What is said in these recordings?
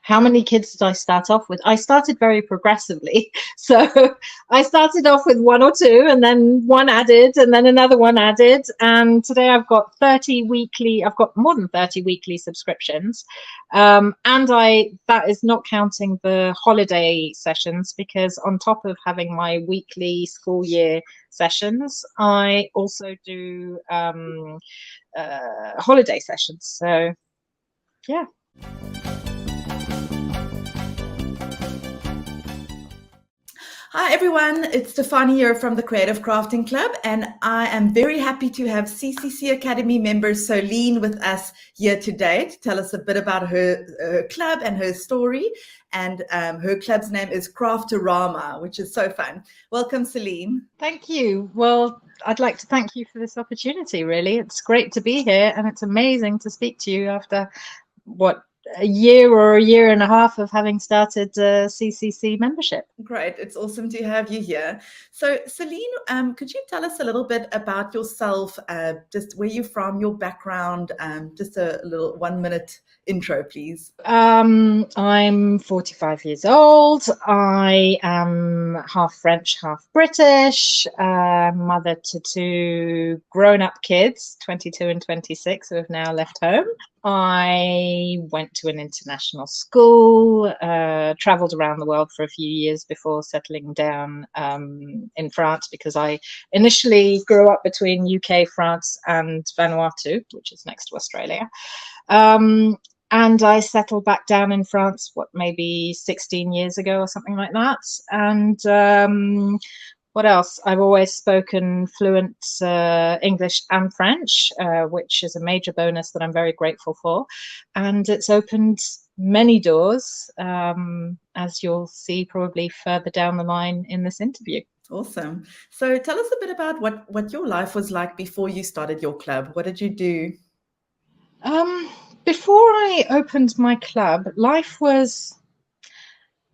how many kids did I start off with? I started very progressively. So I started off with one or two, and then one added, and then another one added. And today I've got I've got more than 30 weekly subscriptions. That is not counting the holiday sessions, because on top of having my weekly school year sessions, I also do holiday sessions. So, yeah. Hi everyone, it's Stefani here from the Creative Crafting Club, and I am very happy to have CCC Academy member Solenne with us here today to tell us a bit about her club and her story. And her club's name is Craftorama, which is so fun. Welcome, Solenne. Thank you. Well, I'd like to thank you for this opportunity, really. It's great to be here, and it's amazing to speak to you after a year or a year and a half of having started CCC membership. Great. It's awesome to have you here. So, Solenne, could you tell us a little bit about yourself, just where you're from, your background, just a little 1-minute intro, please? I'm 45 years old. I am half French, half British, mother to two grown-up kids, 22 and 26, who have now left home. I went to an international school, traveled around the world for a few years before settling down in France, because I initially grew up between UK, France, and Vanuatu, which is next to Australia. And I settled back down in France, maybe 16 years ago or something like that. And what else? I've always spoken fluent English and French, which is a major bonus that I'm very grateful for. And it's opened many doors, as you'll see probably further down the line in this interview. Awesome. So tell us a bit about what your life was like before you started your club. What did you do? Before I opened my club, life was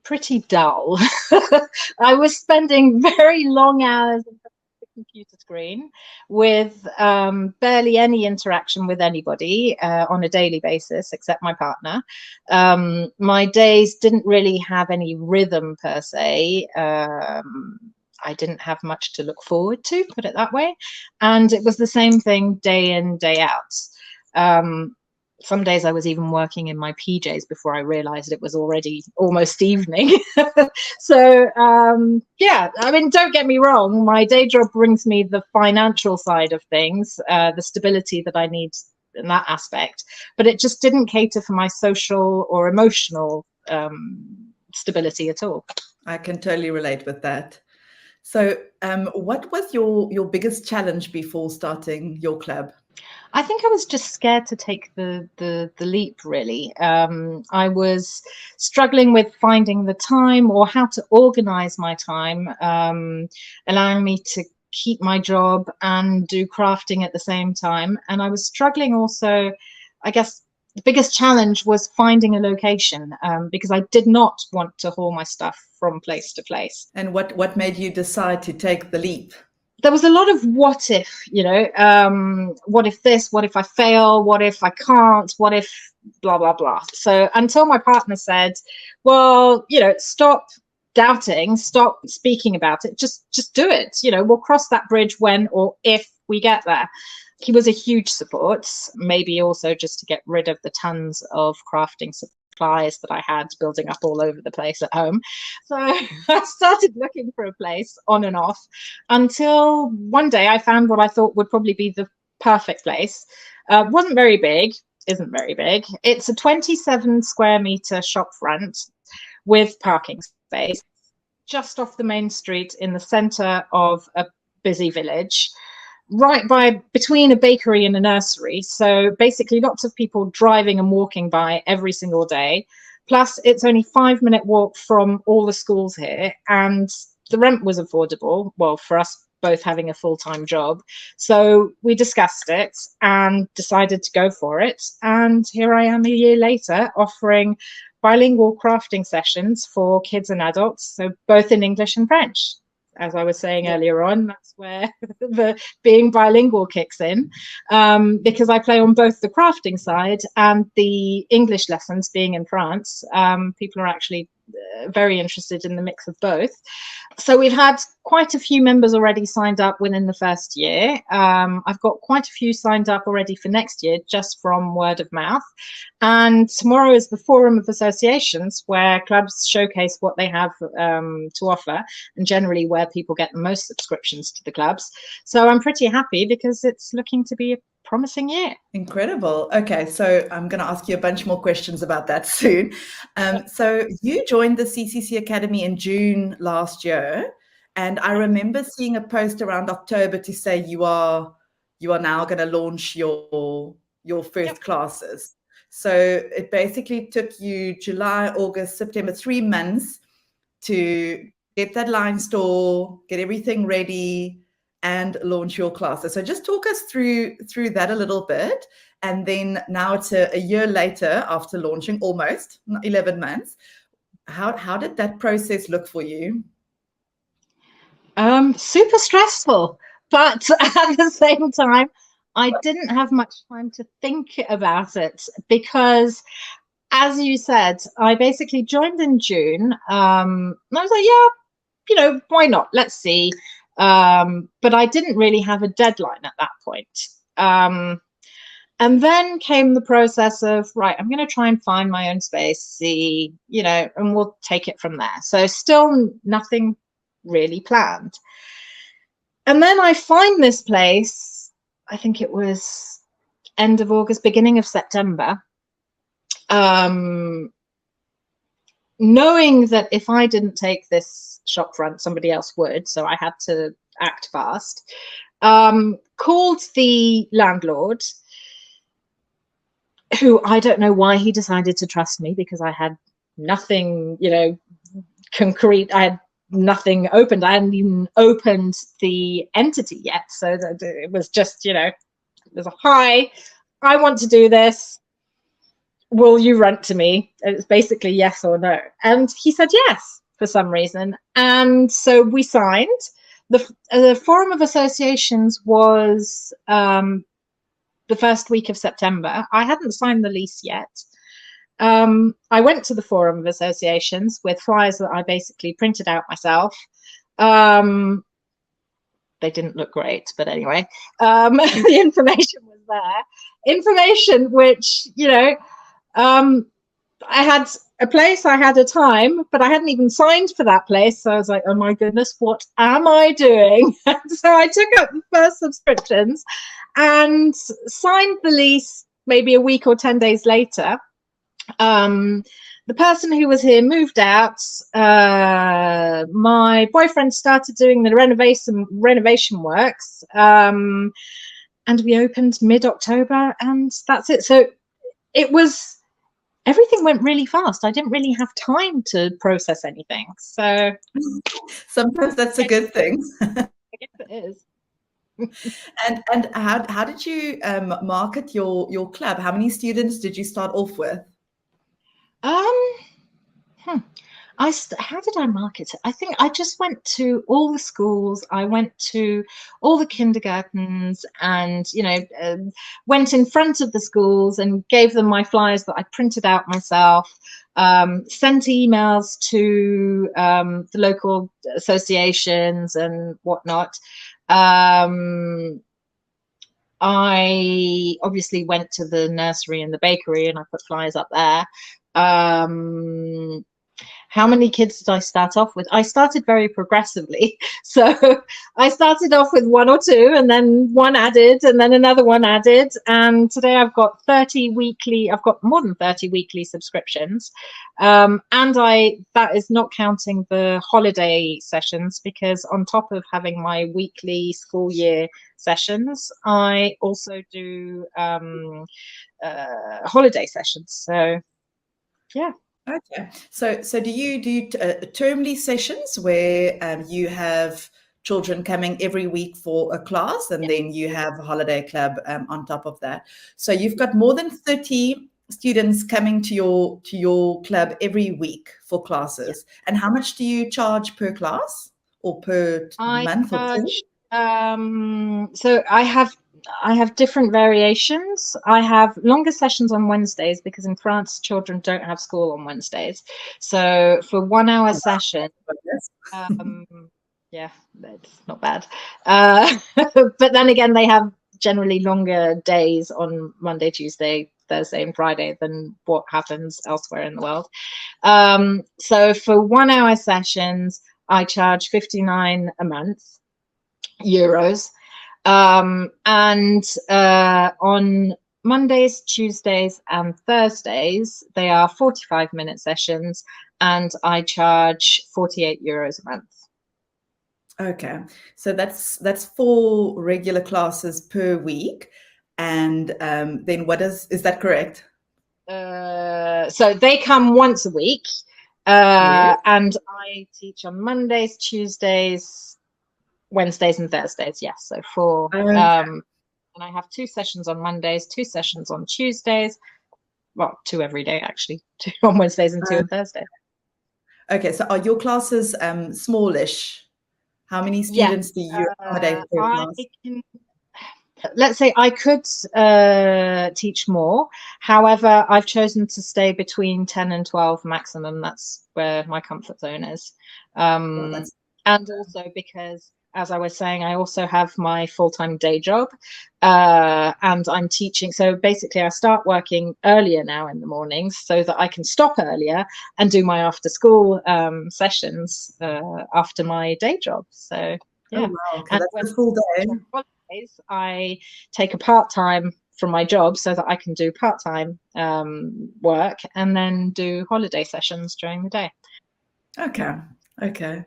pretty dull. I was spending very long hours in front of the computer screen with barely any interaction with anybody on a daily basis, except my partner. My days didn't really have any rhythm per se. I didn't have much to look forward to, put it that way. And it was the same thing day in, day out. Some days I was even working in my PJs before I realized it was already almost evening. So, yeah, I mean, don't get me wrong. My day job brings me the financial side of things, the stability that I need in that aspect, but it just didn't cater for my social or emotional stability at all. I can totally relate with that. So what was your biggest challenge before starting your club? I think I was just scared to take the leap, really. I was struggling with finding the time or how to organize my time, allowing me to keep my job and do crafting at the same time. And I was struggling also, I guess, the biggest challenge was finding a location, because I did not want to haul my stuff from place to place. And what made you decide to take the leap? There was a lot of what if, what if this, what if I fail, what if I can't, what if blah, blah, blah. So until my partner said, well, stop doubting, stop speaking about it, just do it. We'll cross that bridge when or if we get there. He was a huge support, maybe also just to get rid of the tons of crafting supplies that I had building up all over the place at home. So I started looking for a place on and off until one day I found what I thought would probably be the perfect place. Wasn't very big, isn't very big. It's a 27 square meter shop front with parking space just off the main street in the center of a busy village, right between a bakery and a nursery. So basically lots of people driving and walking by every single day. Plus it's only 5-minute walk from all the schools here, and the rent was affordable, well, for us both having a full-time job. So we discussed it and decided to go for it. And here I am a year later offering bilingual crafting sessions for kids and adults, so both in English and French. as I was saying earlier on, that's where the being bilingual kicks in, because I play on both the crafting side and the English lessons. Being in France, people are actually very interested in the mix of both. So we've had quite a few members already signed up within the first year. I've got quite a few signed up already for next year, just from word of mouth. And tomorrow is the Forum of Associations, where clubs showcase what they have to offer, and generally where people get the most subscriptions to the clubs. So I'm pretty happy because it's looking to be a promising year. Incredible. Okay, so I'm going to ask you a bunch more questions about that soon. So you joined the CCC Academy in June last year, and I remember seeing a post around October to say you are now going to launch your first classes. So it basically took you July, August, September, 3 months to get that line store, get everything ready, and launch your classes. So just talk us through that a little bit. And then now it's a year later after launching, almost 11 months. How did that process look for you? Super stressful, but at the same time, I didn't have much time to think about it because, as you said, I basically joined in June. And I was like, why not? Let's see. But I didn't really have a deadline at that point. And then came the process of, right, I'm going to try and find my own space, see, and we'll take it from there. So still nothing really planned. And then I find this place, I think it was end of August, beginning of September, knowing that if I didn't take this shop front, somebody else would. So I had to act fast. Called the landlord, who I don't know why he decided to trust me, because I had nothing, concrete. I had nothing opened. I hadn't even opened the entity yet. So that it was just, it was a hi, I want to do this. Will you rent to me? It's basically yes or no. And he said yes for some reason. And so we signed. The Forum of Associations was the first week of September. I hadn't signed the lease yet. I went to the Forum of Associations with flyers that I basically printed out myself. They didn't look great, but anyway, the information was there. Information which, I had a place, I had a time, but I hadn't even signed for that place. So I was like, oh my goodness, what am I doing? So I took up the first subscriptions and signed the lease maybe a week or 10 days later. The person who was here moved out. My boyfriend started doing the renovation works, and we opened mid-October, and that's it. So everything went really fast. I didn't really have time to process anything. So sometimes that's a good thing. I guess it is. And how did you market your club? How many students did you start off with? How did I market it? I think I just went to all the schools. I went to all the kindergartens, and went in front of the schools and gave them my flyers that I printed out myself. Sent emails to the local associations and whatnot. I obviously went to the nursery and the bakery, and I put flyers up there. How many kids did I start off with? I started very progressively. So I started off with 1 or 2, and then one added, and then another one added. And today I've got I've got more than 30 weekly subscriptions. And that is not counting the holiday sessions, because on top of having my weekly school year sessions, I also do holiday sessions. So yeah. Okay. So do you do termly sessions where you have children coming every week for a class, and then you have a holiday club on top of that? So you've got more than 30 students coming to your club every week for classes. And how much do you charge per class? or per I month or term? charge, so I have different variations. I have longer sessions on Wednesdays because in France children don't have school on Wednesdays. So for 1 hour Oh, session, wow. Yes. um, yeah, that's not bad. But then again, they have generally longer days on Monday, Tuesday, Thursday, and Friday than what happens elsewhere in the world. So for 1 hour sessions, I charge 59 a month, euros. And on Mondays, Tuesdays, and Thursdays, they are 45-minute sessions, and I charge 48 euros a month. Okay, so that's 4 regular classes per week, and then what is that correct? So they come once a week, Yes. and I teach on Mondays, Tuesdays, Wednesdays, and Thursdays. Yes, so 4. Okay. And I have 2 sessions on Mondays, 2 sessions on Tuesdays. Well, 2 every day actually, 2 on Wednesdays and 2 on Thursdays. Okay, so are your classes smallish? How many Yeah, students do you accommodate per I class? can. Let's say I could teach more. However, I've chosen to stay between 10 and 12 maximum. That's where my comfort zone is. Well, Um, that's and also because, as I was saying, I also have my full-time day job, and I'm teaching. So basically, I start working earlier now in the mornings so that I can stop earlier and do my after-school sessions after my day job. So oh yeah, wow, okay, and that's when a full day. on holidays, I take a part-time from my job so that I can do part-time work and then do holiday sessions during the day. Okay, okay.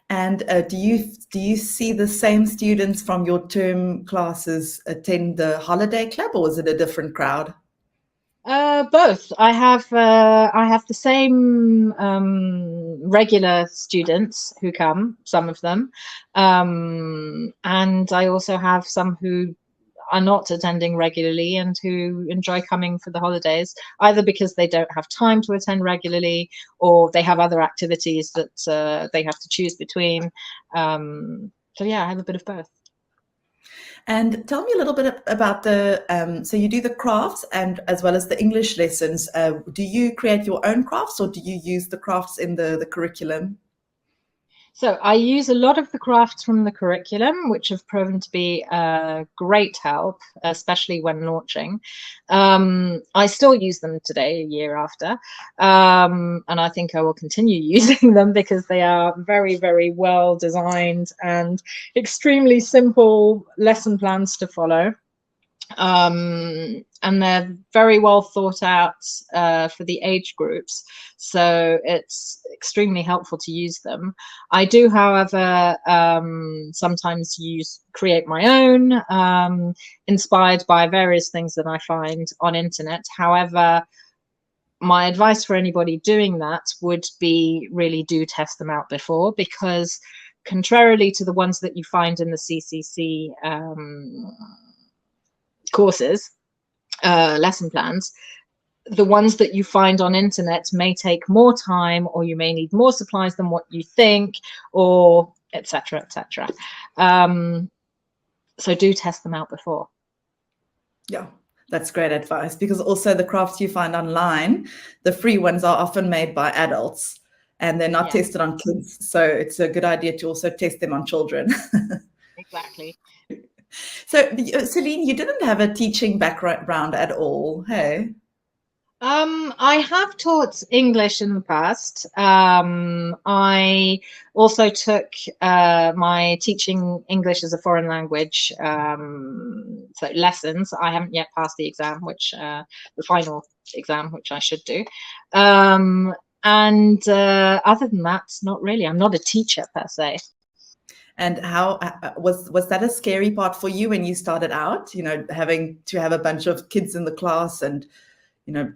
And do you see the same students from your term classes attend the holiday club, or is it a different crowd? Both. I have the same regular students who come, some of them, and I also have some who are not attending regularly and who enjoy coming for the holidays, either because they don't have time to attend regularly or they have other activities that they have to choose between. So yeah, I have a bit of both. And tell me a little bit about so you do the crafts and as well as the English lessons. Do you create your own crafts or do you use the crafts in the curriculum? So I use a lot of the crafts from the curriculum, which have proven to be a great help, especially when launching. I still use them today, a year after, and I think I will continue using them because they are very, very well designed and extremely simple lesson plans to follow. And they're very well thought out for the age groups, so it's extremely helpful to use them. I do, however, sometimes create my own, inspired by various things that I find on internet. However, my advice for anybody doing that would be really do test them out before, because contrarily to the ones that you find in the CCC courses, lesson plans, the ones that you find on internet may take more time, or you may need more supplies than what you think, or etc., etc. So do test them out before. Yeah, that's great advice, because also the crafts you find online, the free ones are often made by adults and they're not tested on kids. So it's a good idea to also test them on children. Exactly. So, Solenne, you didn't have a teaching background at all, hey? I have taught English in the past. I also took my teaching English as a foreign language so lessons. I haven't yet passed the exam, which the final exam, which I should do. And other than that, not really. I'm not a teacher per se. And how was that a scary part for you when you started out? You know, having to have a bunch of kids in the class and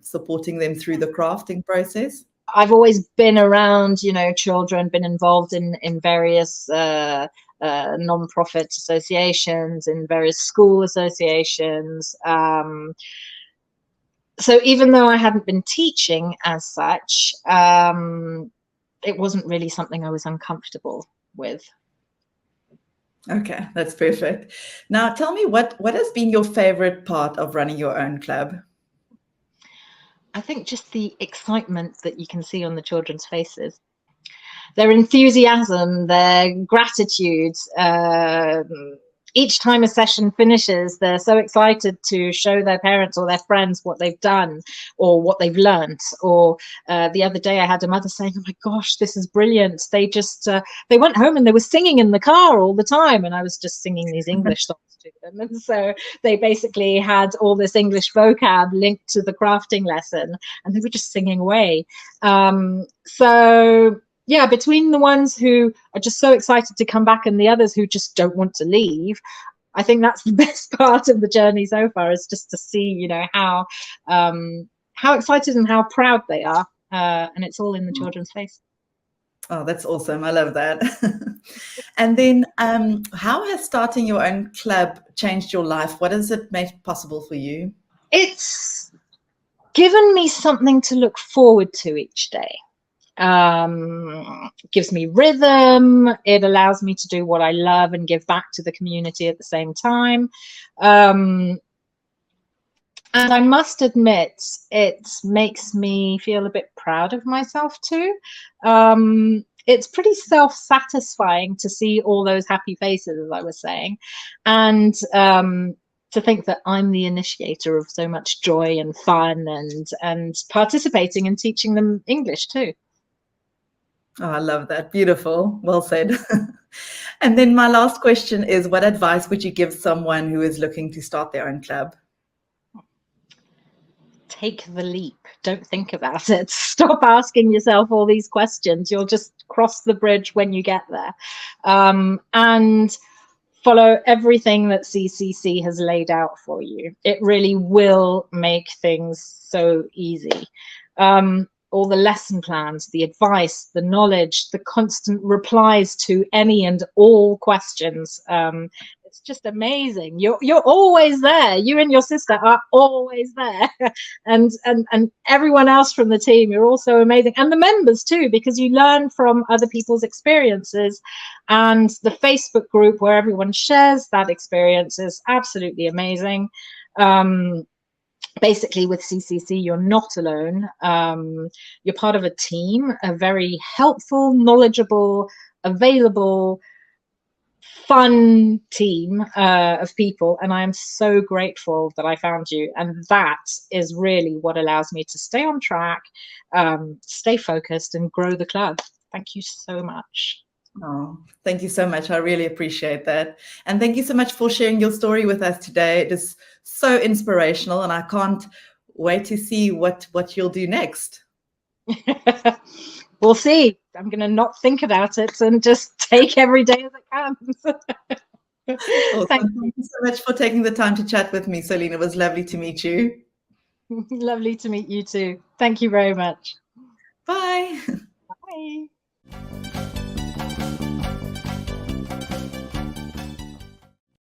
supporting them through the crafting process? I've always been around, children, been involved in various non-profit associations, in various school associations. So even though I hadn't been teaching as such, it wasn't really something I was uncomfortable with. Okay, that's perfect. Now, tell me what has been your favorite part of running your own club? I think just the excitement that you can see on the children's faces, their enthusiasm, their gratitude. Each time a session finishes, they're so excited to show their parents or their friends what they've done or what they've learnt. Or the other day, I had a mother saying, "Oh my gosh, this is brilliant! They just they went home and they were singing in the car all the time, and I was just singing these English songs to them." And so they basically had all this English vocab linked to the crafting lesson, and they were just singing away. So yeah, between the ones who are just so excited to come back and the others who just don't want to leave, I think that's the best part of the journey so far, is just to see, how excited and how proud they are, and it's all in the children's face. Oh, that's awesome. I love that. And then how has starting your own club changed your life? What has it made possible for you? It's given me something to look forward to each day. Gives me rhythm. It allows me to do what I love and give back to the community at the same time. And I must admit, it makes me feel a bit proud of myself too. It's pretty self-satisfying to see all those happy faces, as I was saying, and to think that I'm the initiator of so much joy and fun, and participating and teaching them English too. Oh, I love that. Beautiful. Well said. And then my last question is, what advice would you give someone who is looking to start their own club? Take the leap. Don't think about it. Stop asking yourself all these questions. You'll just cross the bridge when you get there. And follow everything that CCC has laid out for you. It really will make things so easy. All the lesson plans, the advice, the knowledge, the constant replies to any and all questions. It's just amazing. You're always there. You and your sister are always there, and everyone else from the team. You're also amazing, and the members too, because you learn from other people's experiences, and the Facebook group where everyone shares that experience is absolutely amazing. Basically, with CCC, you're not alone. You're part of a team, a very helpful, knowledgeable, available, fun team of people, and I am so grateful that I found you. And that is really what allows me to stay on track, stay focused, and grow the club. Thank you so much. Oh, thank you so much. I really appreciate that. And thank you so much for sharing your story with us today. It is so inspirational, and I can't wait to see what you'll do next. We'll see. I'm going to not think about it and just take every day as it comes. Awesome. Thank you so much for taking the time to chat with me, Solenne. It was lovely to meet you. Lovely to meet you too. Thank you very much. Bye.